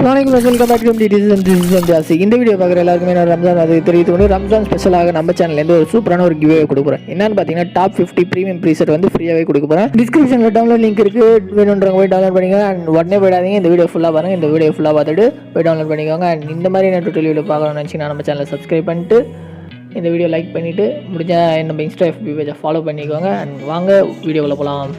Assalamualaikum welcome back to ediz. இந்த video பார்க்குற எல்லாருக்குமே நான் ரம்ஜான் அது தெரிவித்துக்கொண்டு ரம்ஜான் ஸ்பெஷலாக நம்ம சேனல்லேருந்து ஒரு சூப்பரான ஒரு கிவ்வே கொடுக்க போகிறேன். என்னன்னு பார்த்தீங்கன்னா டாப் 50 ப்ரீமியம் ப்ரீசெட் வந்து ஃப்ரீயாகவே கொடுக்க போகிறேன். டிஸ்கிரிப்ஷனில் டவுன்லோட் லிங்க் இருக்குது, வேணுன்றவங்க போய் டவுன்லோட் பண்ணிக்கோங்க. அண்ட் உடனே போயிடாதீங்க, இந்த வீடியோ ஃபுல்லாக பாருங்கள். இந்த வீடியோ ஃபுல்லாக பார்த்துட்டு போய் டவுன்லோட் பண்ணிக்கோங்க. அண்ட் இந்த மாதிரி நான் டுட்டோரியல் வீடியோ பார்க்கணும்னு நினச்சிங்கன்னா நம்ம சேனலை சப்ஸ்கிரைப் பண்ணிட்டு இந்த வீடியோ லைக் பண்ணிவிட்டு முடிஞ்சால் நம்ம இன்ஸ்டா FB பேஜை ஃபாலோ பண்ணிக்கோங்க. அண்ட் வாங்க வீடியோவில் போகலாம்.